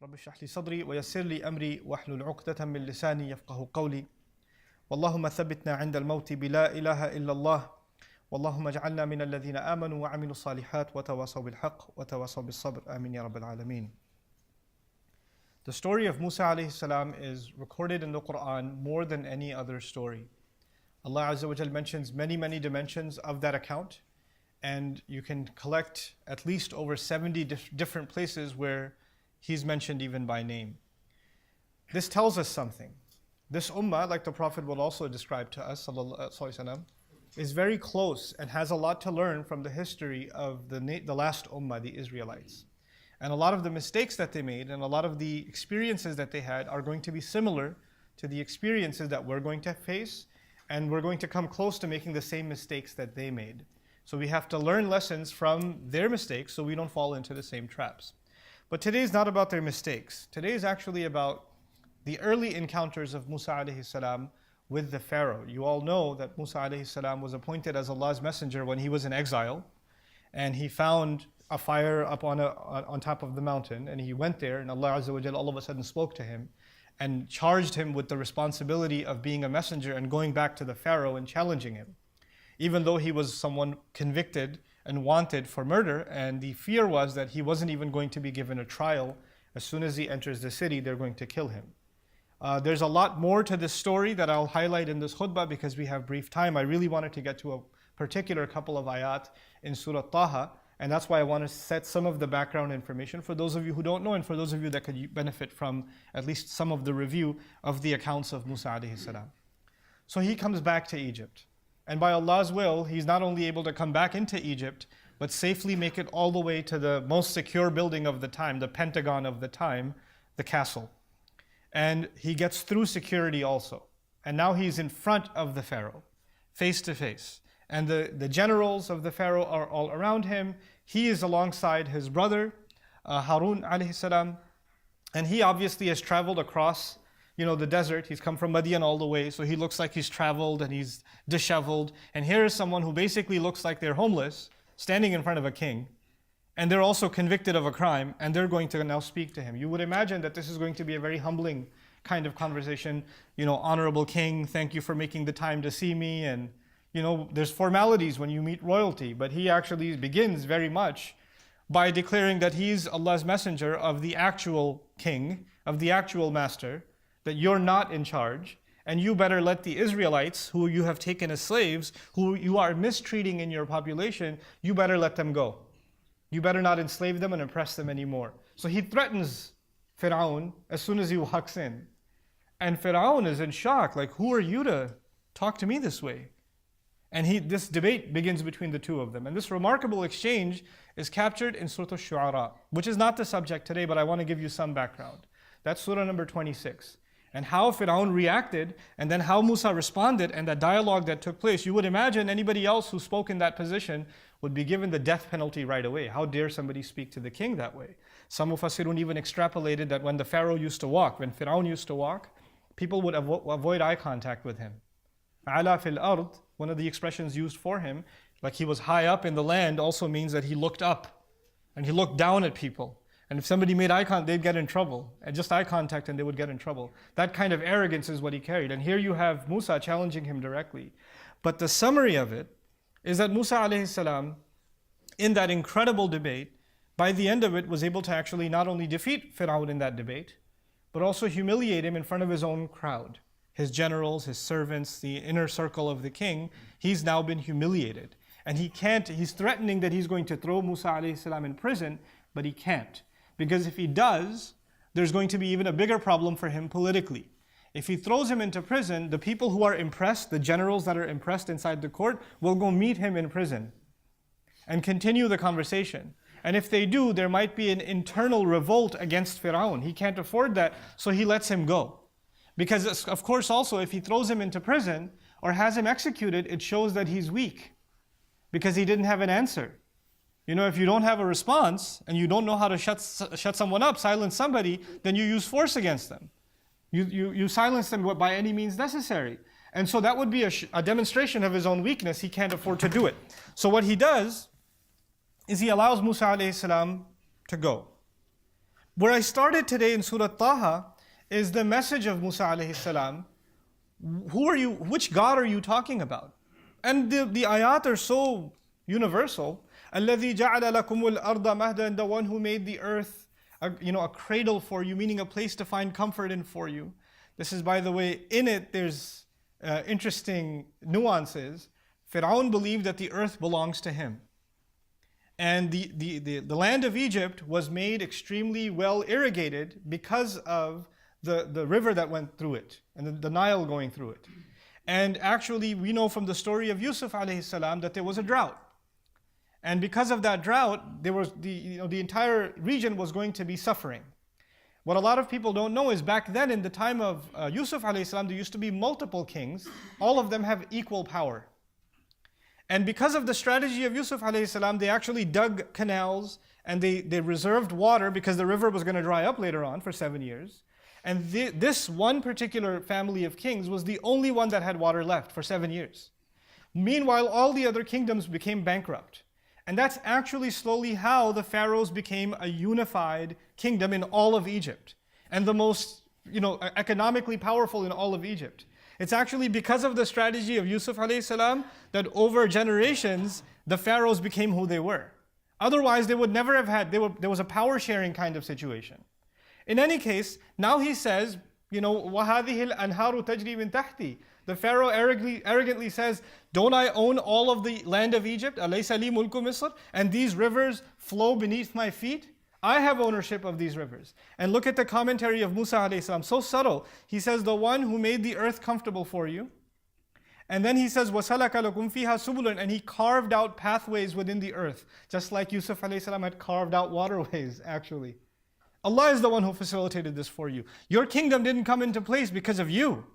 رب اشرح لي صدري ويسر لي أمري واحلل عقدة من لساني يفقه قولي اللهم ثبتنا عند الموت بلا إله إلا الله اللهم اجعلنا من الذين آمنوا وعملوا الصالحات وتواصوا بالحق وتواصوا بالصبر آمين يا رب العالمين. The story of Musa alayhi salam is recorded in the Quran more than any other story. Allah Azza wa Jal mentions many dimensions of that account, and you can collect at least over 70 different places where he's mentioned even by name. This tells us something. This ummah, like the Prophet will also describe to us, is very close and has a lot to learn from the history of the last ummah, the Israelites. And a lot of the mistakes that they made and a lot of the experiences that they had are going to be similar to the experiences that we're going to face, and we're going to come close to making the same mistakes that they made. So we have to learn lessons from their mistakes so we don't fall into the same traps. But today is not about their mistakes. Today is actually about the early encounters of Musa alayhi salam with the Pharaoh. You all know that Musa alayhi salam was appointed as Allah's messenger when he was in exile, and he found a fire up on top of the mountain, and he went there, and Allah Azza wa Jalla all of a sudden spoke to him and charged him with the responsibility of being a messenger and going back to the Pharaoh and challenging him. Even though he was someone convicted and wanted for murder, and the fear was that he wasn't even going to be given a trial. As soon as he enters the city, they're going to kill him. There's a lot more to this story that I'll highlight in this khutbah because we have brief time. I really wanted to get to a particular couple of ayat in Surah Taha, and that's why I want to set some of the background information for those of you who don't know, and for those of you that could benefit from at least some of the review of the accounts of Musa alayhi salam. So he comes back to Egypt. And by Allah's will, he's not only able to come back into Egypt, but safely make it all the way to the most secure building of the time, the Pentagon of the time, the castle. And he gets through security also. And now he's in front of the Pharaoh, face to face. And the generals of the Pharaoh are all around him. He is alongside his brother, Harun alayhi salam. And he obviously has traveled across the desert. He's come from Madian all the way, so he looks like he's traveled and he's disheveled. And here is someone who basically looks like they're homeless, standing in front of a king, and they're also convicted of a crime, and they're going to now speak to him. You would imagine that this is going to be a very humbling kind of conversation. Honorable king, thank you for making the time to see me. And there's formalities when you meet royalty, but he actually begins very much by declaring that he's Allah's messenger of the actual king, of the actual master, that you're not in charge, and you better let the Israelites, who you have taken as slaves, who you are mistreating in your population, you better let them go. You better not enslave them and oppress them anymore. So he threatens Pharaoh as soon as he walks in. And Pharaoh is in shock, like, who are you to talk to me this way? And this debate begins between the two of them. And this remarkable exchange is captured in Surah Shu'ara, which is not the subject today, but I want to give you some background. That's Surah number 26. And how Pharaoh reacted, and then how Musa responded, and that dialogue that took place. You would imagine anybody else who spoke in that position would be given the death penalty right away. How dare somebody speak to the king that way? Some Mufassirun even extrapolated that when the Pharaoh used to walk, when Pharaoh used to walk, people would avoid eye contact with him. Ala fil ard, one of the expressions used for him, like he was high up in the land, also means that he looked up and he looked down at people. And if somebody made eye contact, they'd get in trouble. And just eye contact and they would get in trouble. That kind of arrogance is what he carried. And here you have Musa challenging him directly. But the summary of it is that Musa alayhi salam, in that incredible debate, by the end of it was able to actually not only defeat Pharaoh in that debate, but also humiliate him in front of his own crowd. His generals, his servants, the inner circle of the king, he's now been humiliated. And he's threatening that he's going to throw Musa alayhi salam in prison, but he can't. Because if he does, there's going to be even a bigger problem for him politically. If he throws him into prison, the people who are impressed, the generals that are impressed inside the court, will go meet him in prison and continue the conversation. And if they do, there might be an internal revolt against Pharaoh. He can't afford that, so he lets him go. Because of course also, if he throws him into prison or has him executed, it shows that he's weak because he didn't have an answer. If you don't have a response and you don't know how to shut someone up, silence somebody, then you use force against them. You silence them by any means necessary. And so that would be a demonstration of his own weakness. He can't afford to do it. So what he does is he allows Musa alayhi salam to go. Where I started today in Surah Taha is the message of Musa alayhi salam. Who are you? Which God are you talking about? And the ayat are so universal. الَّذِي جَعَلَ لَكُمُ الْأَرْضَ مَهْدًا, the one who made the earth a cradle for you, meaning a place to find comfort in for you. This is, by the way, in it there's interesting nuances. Pharaoh believed that the earth belongs to him. And the land of Egypt was made extremely well irrigated because of the river that went through it, and the Nile going through it. And actually, we know from the story of Yusuf alayhi salam that there was a drought. And because of that drought, there was the entire region was going to be suffering. What a lot of people don't know is back then, in the time of Yusuf alayhi salam, there used to be multiple kings. All of them have equal power. And because of the strategy of Yusuf alayhi salam, they actually dug canals and they reserved water because the river was going to dry up later on for 7 years. And this one particular family of kings was the only one that had water left for 7 years. Meanwhile, all the other kingdoms became bankrupt. And that's actually slowly how the pharaohs became a unified kingdom in all of Egypt. And the most, economically powerful in all of Egypt. It's actually because of the strategy of Yusuf alayhi salam that over generations, the pharaohs became who they were. Otherwise, they would never have had, there was a power sharing kind of situation. In any case, now he says, وَهَذِهِ الْأَنْهَارُ تَجْرِي مِنْ تَحْتِي. The Pharaoh arrogantly says, don't I own all of the land of Egypt? أَلَيْسَ لِي مُلْكُ مِصْرٍ? And these rivers flow beneath my feet? I have ownership of these rivers. And look at the commentary of Musa alayhi salam, so subtle. He says, the one who made the earth comfortable for you. And then he says, وَسَلَكَ لَكُمْ فِيهَا سُبُلًا, and he carved out pathways within the earth, just like Yusuf alayhi salam had carved out waterways, actually. Allah is the one who facilitated this for you. Your kingdom didn't come into place because of you,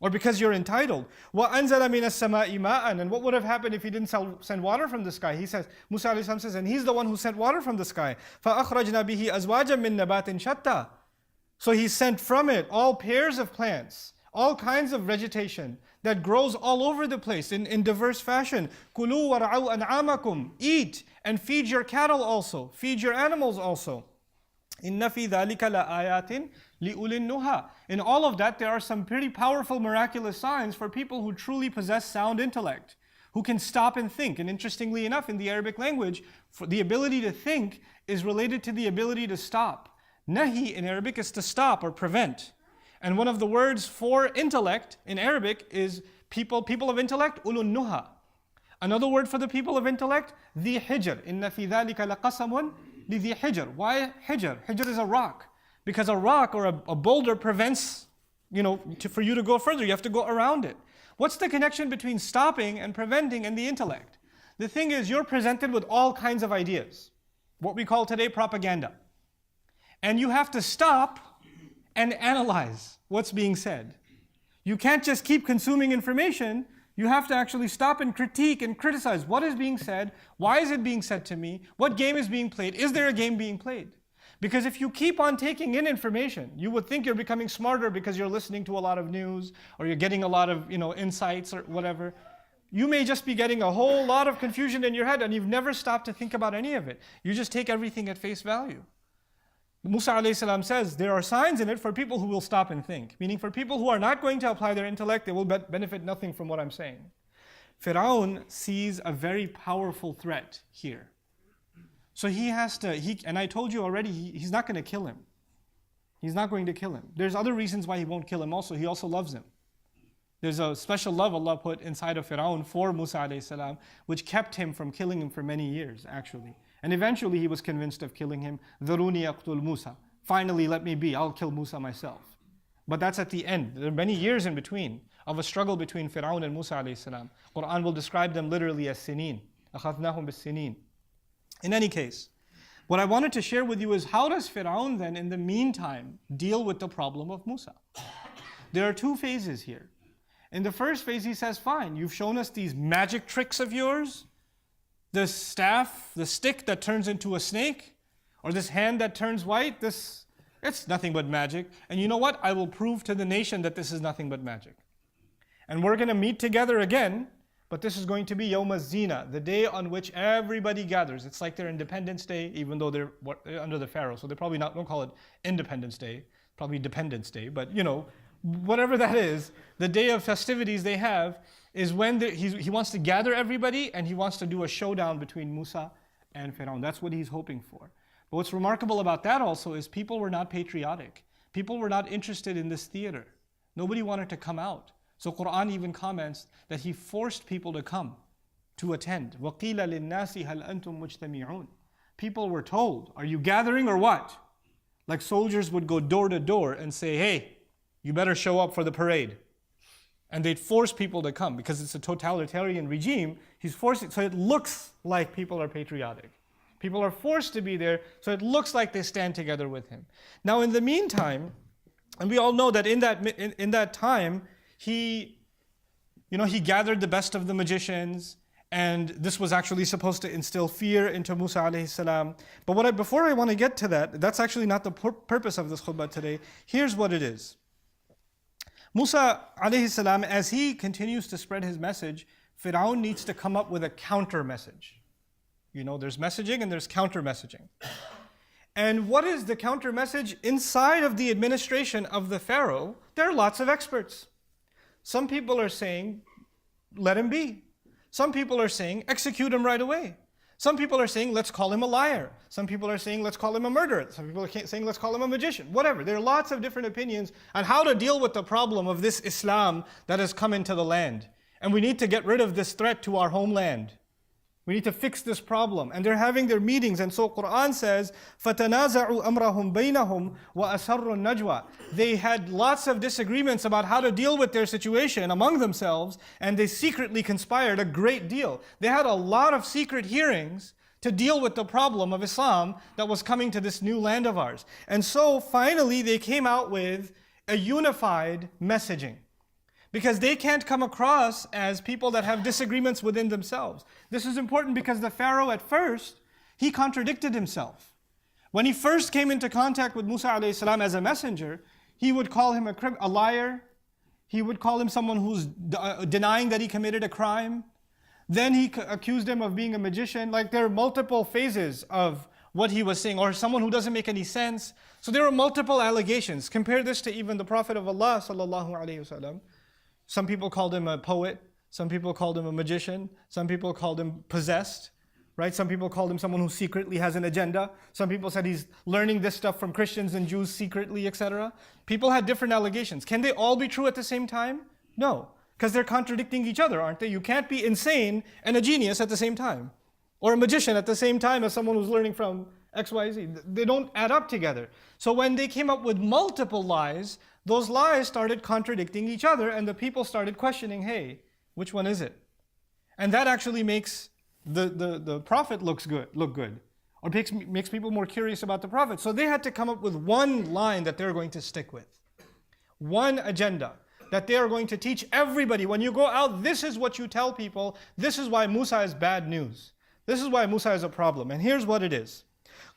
or because you're entitled. وَأَنزَلَ مِنَ السَّمَاءِ مَاءً, and what would have happened if he didn't send water from the sky? He says, Musa alayhi salam says, and he's the one who sent water from the sky. فَأَخْرَجْنَا بِهِ أَزْوَاجًا مِّن نَبَاتٍ شَتَّى. So he sent from it all pairs of plants, all kinds of vegetation that grows all over the place in diverse fashion. كُلُوا وَرْعَوْا أَنْعَامَكُمْ. Eat and feed your cattle also, feed your animals also. إِنَّ فِي ذَلِكَ لَآيَاتٍ لِأُولِي النُّهَى. In all of that, there are some pretty powerful, miraculous signs for people who truly possess sound intellect, who can stop and think. And interestingly enough, in the Arabic language, the ability to think is related to the ability to stop. Nahi in Arabic is to stop or prevent. And one of the words for intellect in Arabic is people of intellect, ulun nuha. Another word for the people of intellect, dhi hijr. Inna fi dhalika laqasamun li dhi hijr. Why hijr? Hijr is a rock. Because a rock or a boulder prevents, for you to go further. You have to go around it. What's the connection between stopping and preventing and the intellect? The thing is, you're presented with all kinds of ideas. What we call today propaganda. And you have to stop and analyze what's being said. You can't just keep consuming information. You have to actually stop and critique and criticize what is being said, why is it being said to me, what game is being played, is there a game being played? Because if you keep on taking in information, you would think you're becoming smarter because you're listening to a lot of news or you're getting a lot of insights or whatever. You may just be getting a whole lot of confusion in your head and you've never stopped to think about any of it. You just take everything at face value. Musa alayhi salam says there are signs in it for people who will stop and think. Meaning for people who are not going to apply their intellect, they will benefit nothing from what I'm saying. Pharaoh sees a very powerful threat here. So he has to, and I told you already, he's not going to kill him. He's not going to kill him. There's other reasons why he won't kill him also. He also loves him. There's a special love Allah put inside of Pharaoh for Musa alayhi salam, which kept him from killing him for many years, actually. And eventually he was convinced of killing him. ذَرُونِي أَقْتُلْ Musa. Finally, let me be. I'll kill Musa myself. But that's at the end. There are many years in between of a struggle between Pharaoh and Musa alayhi salam. Quran will describe them literally as sinin. أَخَذْنَاهُمْ بِالسِّنِينَ. In any case, what I wanted to share with you is how does Pharaoh then in the meantime deal with the problem of Musa? There are two phases here. In the first phase he says, fine, you've shown us these magic tricks of yours, this staff, the stick that turns into a snake, or this hand that turns white, it's nothing but magic. And you know what? I will prove to the nation that this is nothing but magic. And we're going to meet together again But this is going to be Yawm az-Zina, the day on which everybody gathers. It's like their Independence Day, even though they're under the Pharaoh. So they probably don't call it Independence Day, probably Dependence Day. But whatever that is, the day of festivities they have is when he wants to gather everybody and he wants to do a showdown between Musa and Pharaoh. That's what he's hoping for. But what's remarkable about that also is people were not patriotic. People were not interested in this theater. Nobody wanted to come out. So Quran even comments that he forced people to come, to attend. وَقِيلَ لِلنَّاسِ هَلْ أَنْتُمْ مُجْتَمِعُونَ. People were told, are you gathering or what? Like soldiers would go door to door and say, hey, you better show up for the parade. And they'd force people to come because it's a totalitarian regime. He's forcing, so it looks like people are patriotic. People are forced to be there, so it looks like they stand together with him. Now in the meantime, and we all know that in that time, he gathered the best of the magicians, and this was actually supposed to instill fear into Musa alayhi salam. But before I want to get to that, that's actually not the purpose of this khutbah today. Here's what it is. Musa alayhi salam, as he continues to spread his message, Pharaoh needs to come up with a counter message. There's messaging and there's counter messaging. And what is the counter message? Inside of the administration of the Pharaoh, there are lots of experts. Some people are saying, let him be. Some people are saying, execute him right away. Some people are saying, let's call him a liar. Some people are saying, let's call him a murderer. Some people are saying, let's call him a magician. Whatever. There are lots of different opinions on how to deal with the problem of this Islam that has come into the land. And we need to get rid of this threat to our homeland. We need to fix this problem. And they're having their meetings. And so Quran says, فَتَنَازَعُوا أَمْرَهُمْ بَيْنَهُمْ وَأَسَرُّوا النَّجْوَى. They had lots of disagreements about how to deal with their situation among themselves, and they secretly conspired a great deal. They had a lot of secret hearings to deal with the problem of Islam that was coming to this new land of ours. And so finally they came out with a unified messaging. Because they can't come across as people that have disagreements within themselves. This is important because the Pharaoh at first, he contradicted himself. When he first came into contact with Musa alayhi salam as a messenger, he would call him a liar. He would call him someone who's denying that he committed a crime. Then he accused him of being a magician. Like there are multiple phases of what he was saying, or someone who doesn't make any sense. So there were multiple allegations. Compare this to even the Prophet of Allah sallallahu alaihi wasallam. Some people called him a poet. Some people called him a magician. Some people called him possessed, right? Some people called him someone who secretly has an agenda. Some people said he's learning this stuff from Christians and Jews secretly, etc. People had different allegations. Can they all be true at the same time? No, because they're contradicting each other, aren't they? You can't be insane and a genius at the same time, or a magician at the same time as someone who's learning from XYZ. They don't add up together. So when they came up with multiple lies, those lies started contradicting each other, and the people started questioning, hey, which one is it? And that actually makes the Prophet look good, or makes people more curious about the Prophet. So they had to come up with one line that they're going to stick with, one agenda that they are going to teach everybody. When you go out, this is what you tell people. This is why Musa is bad news. This is why Musa is a problem. And here's what it is.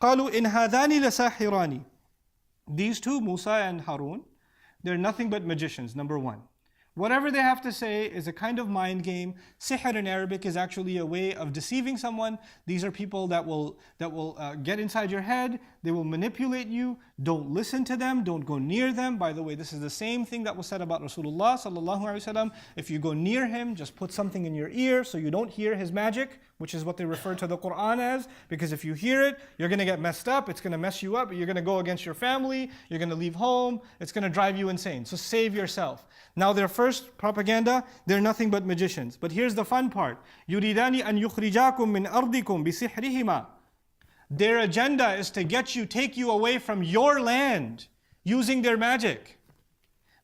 قالوا إن هذان لساحران. These two, Musa and Harun, they're nothing but magicians, number one. Whatever they have to say is a kind of mind game. Sihr in Arabic is actually a way of deceiving someone. These are people that will get inside your head. They will manipulate you. Don't listen to them. Don't go near them. By the way, this is the same thing that was said about Rasulullah sallallahu alaihi wasallam. If you go near him, just put something in your ear so you don't hear his magic, which is what they refer to the Quran as. Because if you hear it, you're going to get messed up. It's going to mess you up. You're going to go against your family. You're going to leave home. It's going to drive you insane. So save yourself. Now their first propaganda, they're nothing but magicians. But here's the fun part. يُرِيدَانِ أَن يُخْرِجَاكُم مِّنْ أَرْضِكُم بِسِحْرِهِمَا. Their agenda is to take you away from your land using their magic.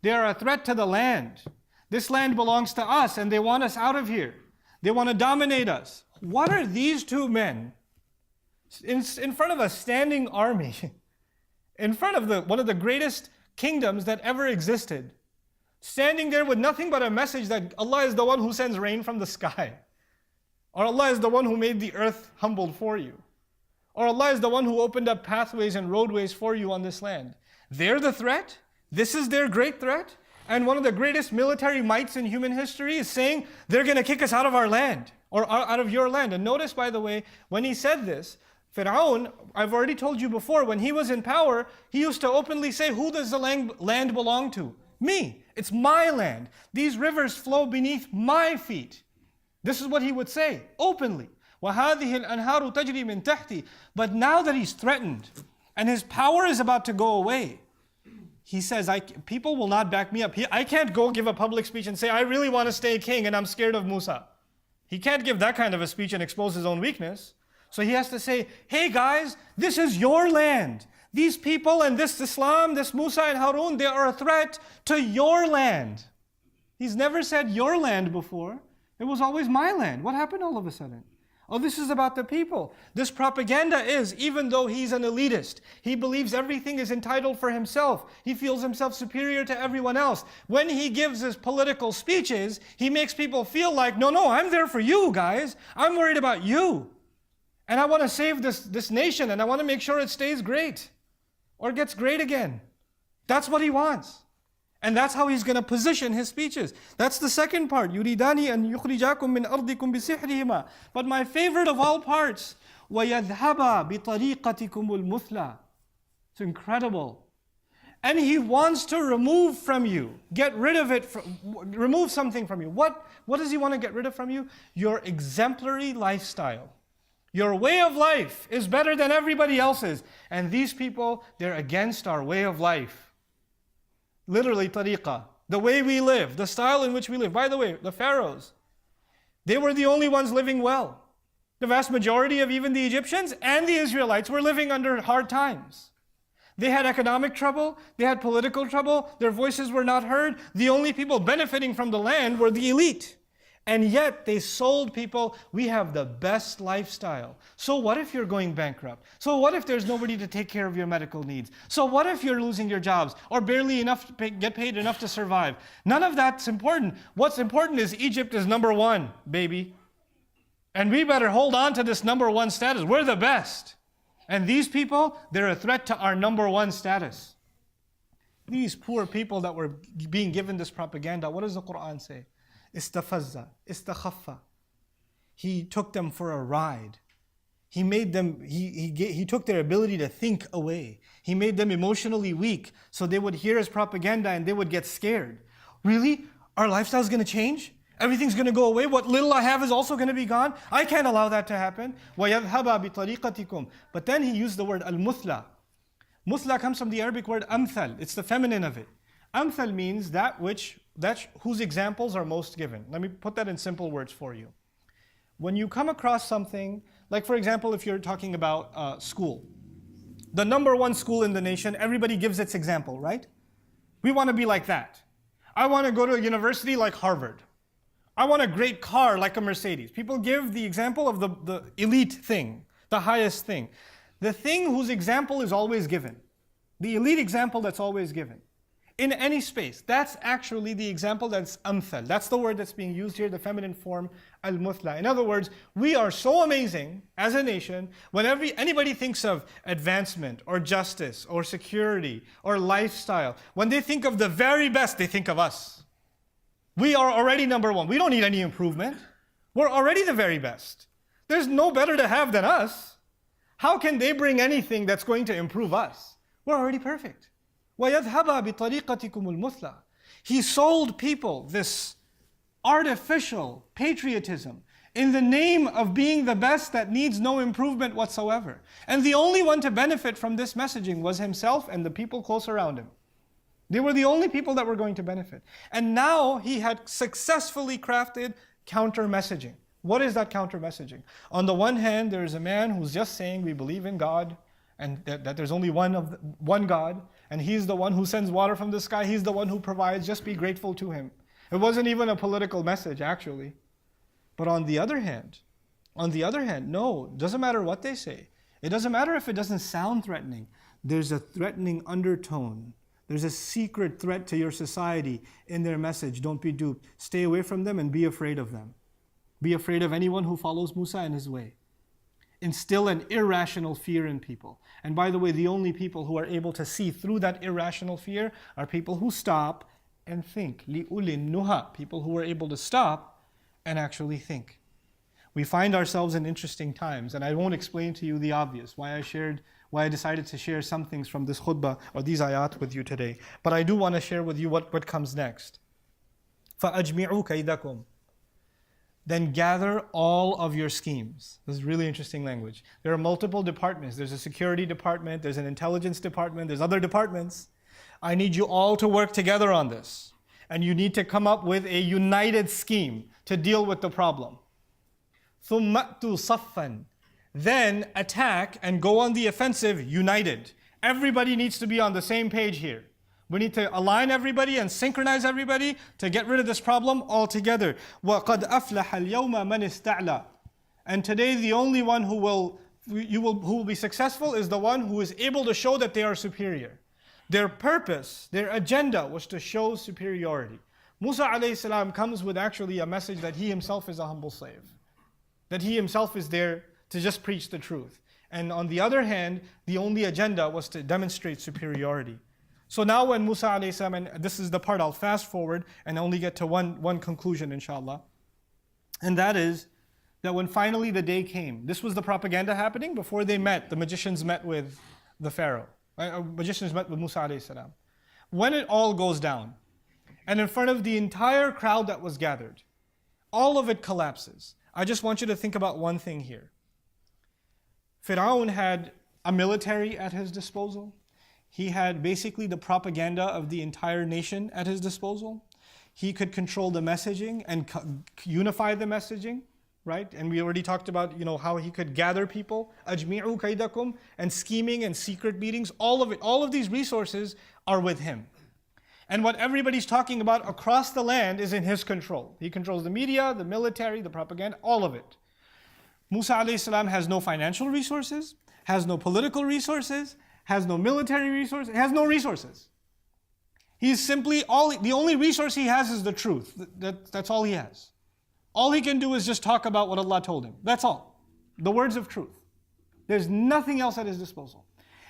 They are a threat to the land. This land belongs to us and they want us out of here. They want to dominate us. What are these two men in front of a standing army, in front of one of the greatest kingdoms that ever existed, standing there with nothing but a message that Allah is the one who sends rain from the sky, or Allah is the one who made the earth humbled for you, or Allah is the one who opened up pathways and roadways for you on this land. They're the threat? This is their great threat? And one of the greatest military mights in human history is saying, they're going to kick us out of our land, or out of your land. And notice, by the way, when he said this, Pharaoh, I've already told you before, when he was in power, he used to openly say, who does the land belong to? Me. It's my land. These rivers flow beneath my feet. This is what he would say, openly. وَهَذِهِ الْأَنْهَارُ تَجْرِي مِنْ تَحْتِي. But now that he's threatened, and his power is about to go away, he says, people will not back me up. I can't go give a public speech and say, I really want to stay king and I'm scared of Musa. He can't give that kind of a speech and expose his own weakness. So he has to say, hey guys, this is your land. These people and this Islam, this Musa and Harun, they are a threat to your land. He's never said your land before. It was always my land. What happened all of a sudden? Oh, this is about the people. This propaganda is, even though he's an elitist, he believes everything is entitled for himself. He feels himself superior to everyone else. When he gives his political speeches, he makes people feel like, no, I'm there for you guys. I'm worried about you. And I want to save this nation, and I want to make sure it stays great or gets great again. That's what he wants. And that's how he's going to position his speeches. That's the second part. يُرِيدَانِ أَن يُخْرِجَاكُم مِّنْ أَرْضِكُمْ بِسِحْرِهِمَا. But my favorite of all parts, وَيَذْهَبَا بِطَرِيقَتِكُمُ الْمُثْلَى. It's incredible. And he wants to remove from you, get rid of it, remove something from you. What does he want to get rid of from you? Your exemplary lifestyle. Your way of life is better than everybody else's. And these people, they're against our way of life. Literally, tariqah. The way we live, the style in which we live. By the way, the pharaohs, they were the only ones living well. The vast majority of even the Egyptians and the Israelites were living under hard times. They had economic trouble, they had political trouble, their voices were not heard. The only people benefiting from the land were the elite. And yet they sold people, we have the best lifestyle. So what if you're going bankrupt? So what if there's nobody to take care of your medical needs? So what if you're losing your jobs or barely enough to get paid enough to survive? None of that's important. What's important is Egypt is number one, baby. And we better hold on to this number one status. We're the best. And these people, they're a threat to our number one status. These poor people that were being given this propaganda, what does the Quran say? Istafazza, istakhaffa. He took them for a ride. He made them, he took their ability to think away. He made them emotionally weak so they would hear his propaganda and they would get scared. Really? Our lifestyle is going to change? Everything's going to go away? What little I have is also going to be gone? I can't allow that to happen. وَيَذْهَبَا بِطَرِيقَتِكُمْ. But then he used the word al-muthla. Muthla comes from the Arabic word amthal. It's the feminine of it. Amthal means that's whose examples are most given. Let me put that in simple words for you. When you come across something, like for example, if you're talking about school, the number one school in the nation, everybody gives its example, right? We want to be like that. I want to go to a university like Harvard. I want a great car like a Mercedes. People give the example of the elite thing, the highest thing. The thing whose example is always given. The elite example that's always given. In any space, that's actually the example that's amthal. That's the word that's being used here, the feminine form, al-muthla. In other words, we are so amazing as a nation, whenever anybody thinks of advancement or justice or security or lifestyle, when they think of the very best, they think of us. We are already number one. We don't need any improvement. We're already the very best. There's no better to have than us. How can they bring anything that's going to improve us? We're already perfect. وَيَذْهَبَا بِطَرِيقَتِكُمُ الْمُثْلَى. He sold people this artificial patriotism in the name of being the best that needs no improvement whatsoever. And the only one to benefit from this messaging was himself and the people close around him. They were the only people that were going to benefit. And now he had successfully crafted counter messaging. What is that counter messaging? On the one hand, there is a man who's just saying we believe in God and that there's only one God, and He's the one who sends water from the sky, He's the one who provides, just be grateful to Him. It wasn't even a political message, actually. But on the other hand, no, it doesn't matter what they say. It doesn't matter if it doesn't sound threatening. There's a threatening undertone. There's a secret threat to your society in their message. Don't be duped. Stay away from them and be afraid of them. Be afraid of anyone who follows Musa and his way. Instill an irrational fear in people. And by the way, the only people who are able to see through that irrational fear are people who stop and think. لِأُولِي النُّهَى, people who were able to stop and actually think. We find ourselves in interesting times, and I won't explain to you the obvious, why I decided to share some things from this khutbah or these ayat with you today. But I do want to share with you what comes next. فَأَجْمِعُوا كَيْدَكُمْ, then gather all of your schemes. This is really interesting language. There are multiple departments. There's a security department, there's an intelligence department, there's other departments. I need you all to work together on this. And you need to come up with a united scheme to deal with the problem. ثُمَّ أْتُوا صَفًّا, then attack and go on the offensive united. Everybody needs to be on the same page here. We need to align everybody and synchronize everybody to get rid of this problem altogether. وَقَدْ أَفْلَحَ الْيَوْمَ مَنِ اسْتَعْلَى, and today the only one who will be successful is the one who is able to show that they are superior. Their purpose, their agenda was to show superiority. Musa alayhi salam comes with actually a message that he himself is a humble slave, that he himself is there to just preach the truth. And on the other hand, the only agenda was to demonstrate superiority. So now when Musa alayhi salam, and this is the part I'll fast forward and only get to one conclusion inshallah. And that is that when finally the day came, this was the propaganda happening before they met, the magicians met with the Pharaoh. Magicians met with Musa alayhi salam. When it all goes down, and in front of the entire crowd that was gathered, all of it collapses. I just want you to think about one thing here. Pharaoh had a military at his disposal. He had basically the propaganda of the entire nation at his disposal. He could control the messaging and unify the messaging, right? And we already talked about, how he could gather people, أَجْمِعُوا كَيْدَكُمْ, and scheming and secret meetings, all of it, all of these resources are with him. And what everybody's talking about across the land is in his control. He controls the media, the military, the propaganda, all of it. Musa alayhi salam has no financial resources, has no political resources, has no military resources, has no resources. He's simply, the only resource he has is the truth. That's all he has. All he can do is just talk about what Allah told him. That's all. The words of truth. There's nothing else at his disposal.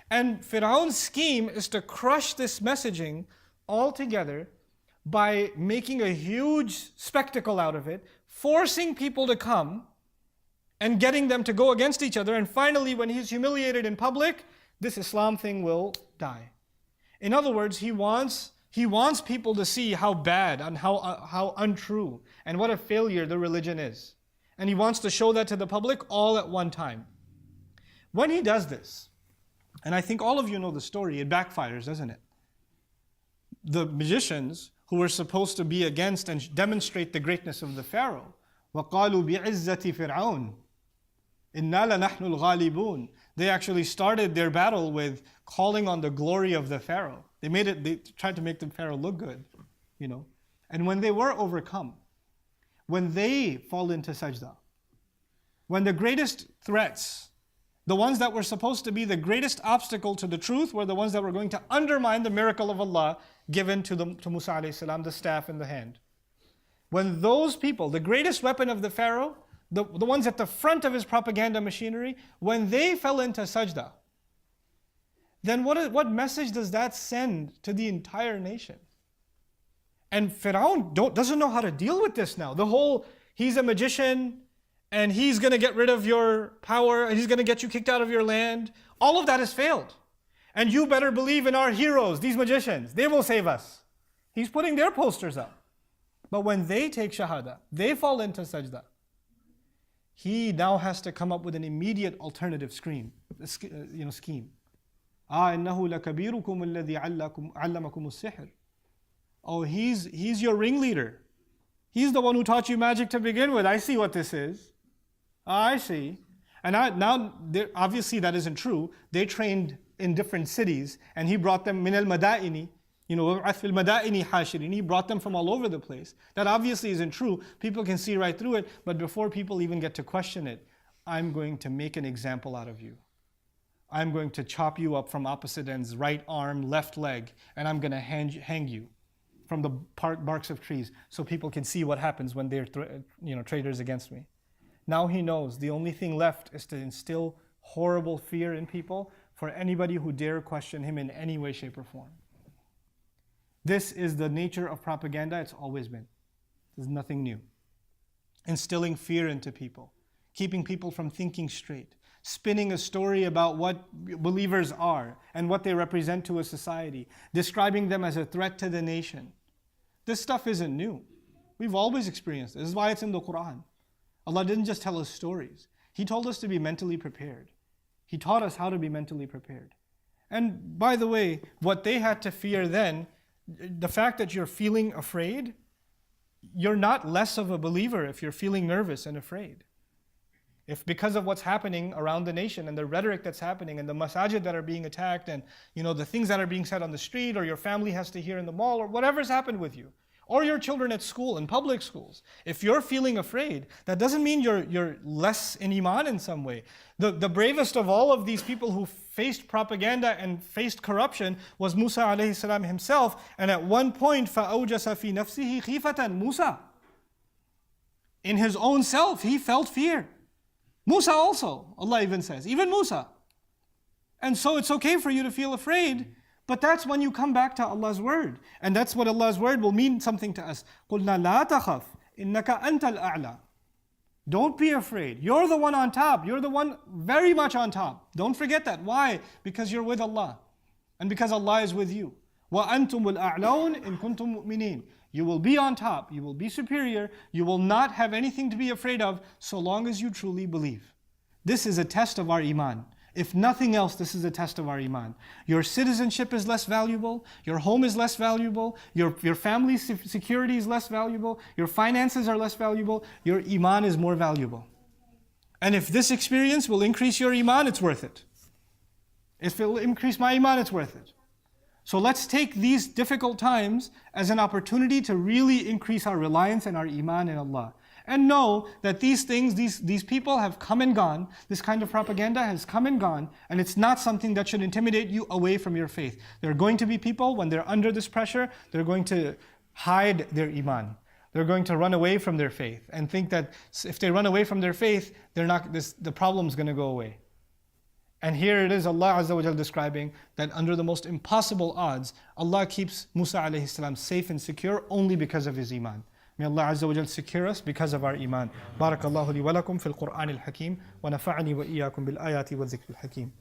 And Pharaoh's scheme is to crush this messaging altogether by making a huge spectacle out of it, forcing people to come and getting them to go against each other. And finally, when he's humiliated in public, this Islam thing will die. In other words, he wants people to see how bad and how untrue and what a failure the religion is. And he wants to show that to the public all at one time. When he does this, and I think all of you know the story, it backfires, doesn't it? The magicians who were supposed to be against and demonstrate the greatness of the Pharaoh, وَقَالُوا بِعِزَّةِ فِرْعَوْنَ إِنَّا لَنَحْنُ الْغَالِبُونَ, they actually started their battle with calling on the glory of the Pharaoh. They tried to make the Pharaoh look good, And when they were overcome, when they fall into sajda, when the greatest threats, the ones that were supposed to be the greatest obstacle to the truth, were the ones that were going to undermine the miracle of Allah given to Musa alayhi salam, the staff in the hand. When those people, the greatest weapon of the Pharaoh, the ones at the front of his propaganda machinery, when they fell into sajda, then what message does that send to the entire nation? And Pharaoh doesn't know how to deal with this now. He's a magician, and he's going to get rid of your power, and he's going to get you kicked out of your land. All of that has failed. And you better believe in our heroes, these magicians. They will save us. He's putting their posters up. But when they take shahada, they fall into sajda, he now has to come up with an immediate alternative scheme. إِنَّهُ لَكَبِيرُكُمُ الَّذِي عَلَّمَكُمُ السِّحْرِ. Oh, he's your ringleader. He's the one who taught you magic to begin with. I see what this is. I see. And now, obviously that isn't true. They trained in different cities, and he brought them min al-madaini, he brought them from all over the place. That obviously isn't true. People can see right through it, but before people even get to question it, I'm going to make an example out of you. I'm going to chop you up from opposite ends, right arm, left leg, and I'm going to hang you from the barks of trees so people can see what happens when they're traitors against me. Now he knows the only thing left is to instill horrible fear in people for anybody who dare question him in any way, shape, or form. This is the nature of propaganda. It's always been. There's nothing new. Instilling fear into people, keeping people from thinking straight, spinning a story about what believers are and what they represent to a society, describing them as a threat to the nation. This stuff isn't new. We've always experienced it. This is why it's in the Quran. Allah didn't just tell us stories. He told us to be mentally prepared. He taught us how to be mentally prepared. And by the way, what they had to fear then, the fact that you're feeling afraid, you're not less of a believer if you're feeling nervous and afraid. If because of what's happening around the nation and the rhetoric that's happening and the masajid that are being attacked and the things that are being said on the street, or your family has to hear in the mall, or whatever's happened with you, or your children at school, in public schools, if you're feeling afraid, that doesn't mean you're less in Iman in some way. The bravest of all of these people who faced propaganda and faced corruption was Musa alayhi salam himself, and at one point, فَأَوْجَسَ فِي نَفْسِهِ خِيفَةً Musa. In his own self, he felt fear. Musa also, Allah even says, even Musa. And so it's okay for you to feel afraid, but that's when you come back to Allah's word. And that's what Allah's word will mean something to us. قُلْنَا لَا تَخَفْ إِنَّكَ أَنْتَ الْأَعْلَى. Don't be afraid. You're the one on top. You're the one very much on top. Don't forget that. Why? Because you're with Allah. And because Allah is with you. وَأَنْتُمُ الْأَعْلَوْنَ إِن كُنْتُم مُؤْمِنِينَ. You will be on top. You will be superior. You will not have anything to be afraid of so long as you truly believe. This is a test of our Iman. If nothing else, this is a test of our Iman. Your citizenship is less valuable. Your home is less valuable. Your family's security is less valuable. Your finances are less valuable. Your Iman is more valuable. And if this experience will increase your Iman, it's worth it. If it will increase my Iman, it's worth it. So let's take these difficult times as an opportunity to really increase our reliance and our Iman in Allah. And know that these things, these people have come and gone. This kind of propaganda has come and gone, and it's not something that should intimidate you away from your faith. There are going to be people, when they're under this pressure, they're going to hide their Iman. They're going to run away from their faith and think that if they run away from their faith, the problem's going to go away. And here it is Allah Azza wa Jal describing that under the most impossible odds, Allah keeps Musa alayhi salam safe and secure only because of his Iman. May Allah Azza wa Jal secure us because of our Iman. Barakallahu li wa lakum fil Qur'an al-Hakim wa nafa'ani wa iyyakum bil ayati wa dhikr al-Hakim.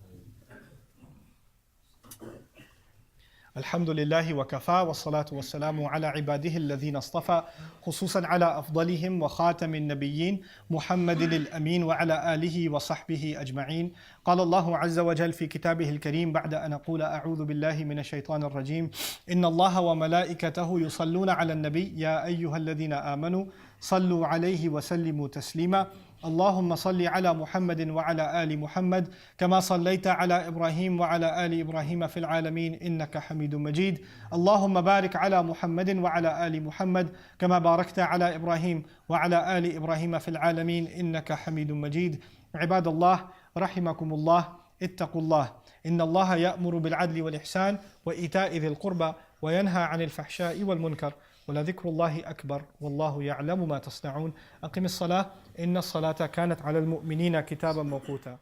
الحمد لله وكفى والصلاة والسلام على عباده الذين اصطفى خصوصا على أفضلهم وخاتم النبيين محمد الأمين وعلى آله وصحبه أجمعين. قال الله عز وجل في كتابه الكريم بعد أن أقول أعوذ بالله من الشيطان الرجيم إن الله وملائكته يصلون على النبي يا أيها الذين آمنوا صلوا عليه وسلموا تسليما. اللهم صل على محمد وعلى آل محمد كما صليت على إبراهيم وعلى آل إبراهيم في العالمين إنك حميد مجيد. اللهم بارك على محمد وعلى آل محمد كما باركت على إبراهيم وعلى آل إبراهيم في العالمين إنك حميد مجيد. عباد الله رحمكم الله اتقوا الله إن الله يأمر بالعدل والإحسان وإيتاء ذي القربى وينهى عن الفحشاء والمنكر ولذكر الله أكبر والله يعلم ما تصنعون. أقم الصلاة إن الصلاة كانت على المؤمنين كتابا موقوتا.